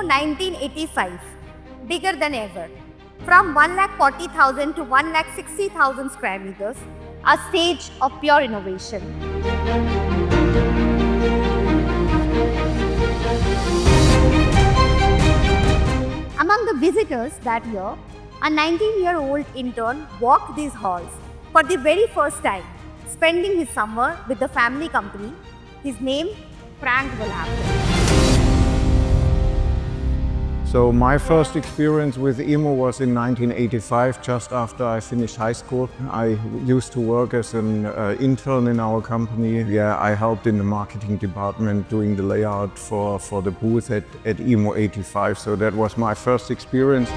EMO 1985, bigger than ever. From 1,40,000 to 1,60,000 square meters, a stage of pure innovation. Among the visitors that year, a 19-year-old intern walked these halls for the very first time, spending his summer with the family company. His name, Frank Wohlhaupter. So my first experience with EMO was in 1985, just after I finished high school. I used to work as an intern in our company. Yeah, I helped in the marketing department doing the layout for the booth at EMO 85. So that was my first experience.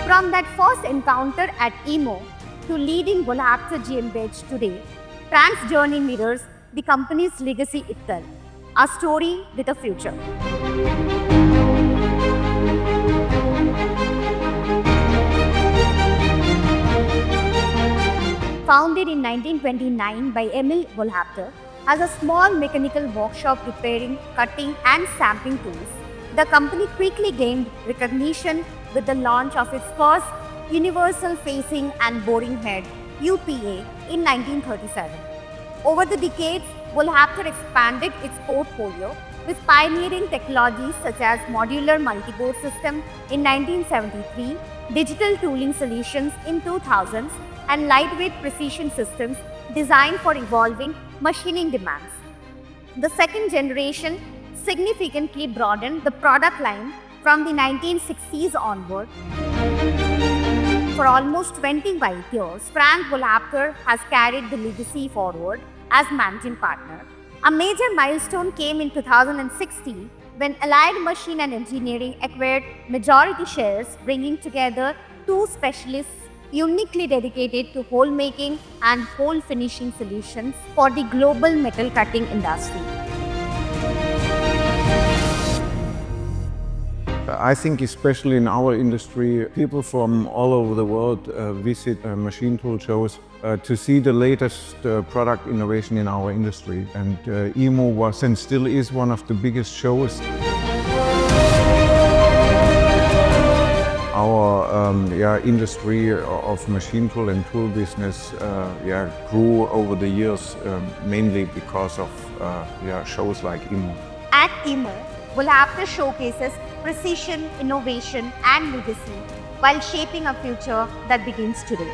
From that first encounter at EMO to leading Wohlhaupter GmbH today, Frank's journey mirrors the company's legacy itself, a story with a future. Founded in 1929 by Emil Wohlhaupter as a small mechanical workshop repairing, cutting and stamping tools, the company quickly gained recognition with the launch of its first universal facing and boring head UPA in 1937. Over the decades, Wohlhaupter expanded its portfolio with pioneering technologies such as modular multi-board system in 1973, digital tooling solutions in 2000s, and lightweight precision systems designed for evolving machining demands. The second generation significantly broadened the product line from the 1960s onward. For almost 25 years, Frank Wohlhaupter has carried the legacy forward as managing partner. A major milestone came in 2016 when Allied Machine and Engineering acquired majority shares, bringing together two specialists uniquely dedicated to hole making and hole finishing solutions for the global metal cutting industry. I think especially in our industry, people from all over the world visit machine tool shows to see the latest product innovation in our industry. And EMO was and still is one of the biggest shows. Our industry of machine tool and tool business grew over the years, mainly because of shows like EMO. At EMO, Wohlhaupter showcases precision, innovation and legacy while shaping a future that begins today.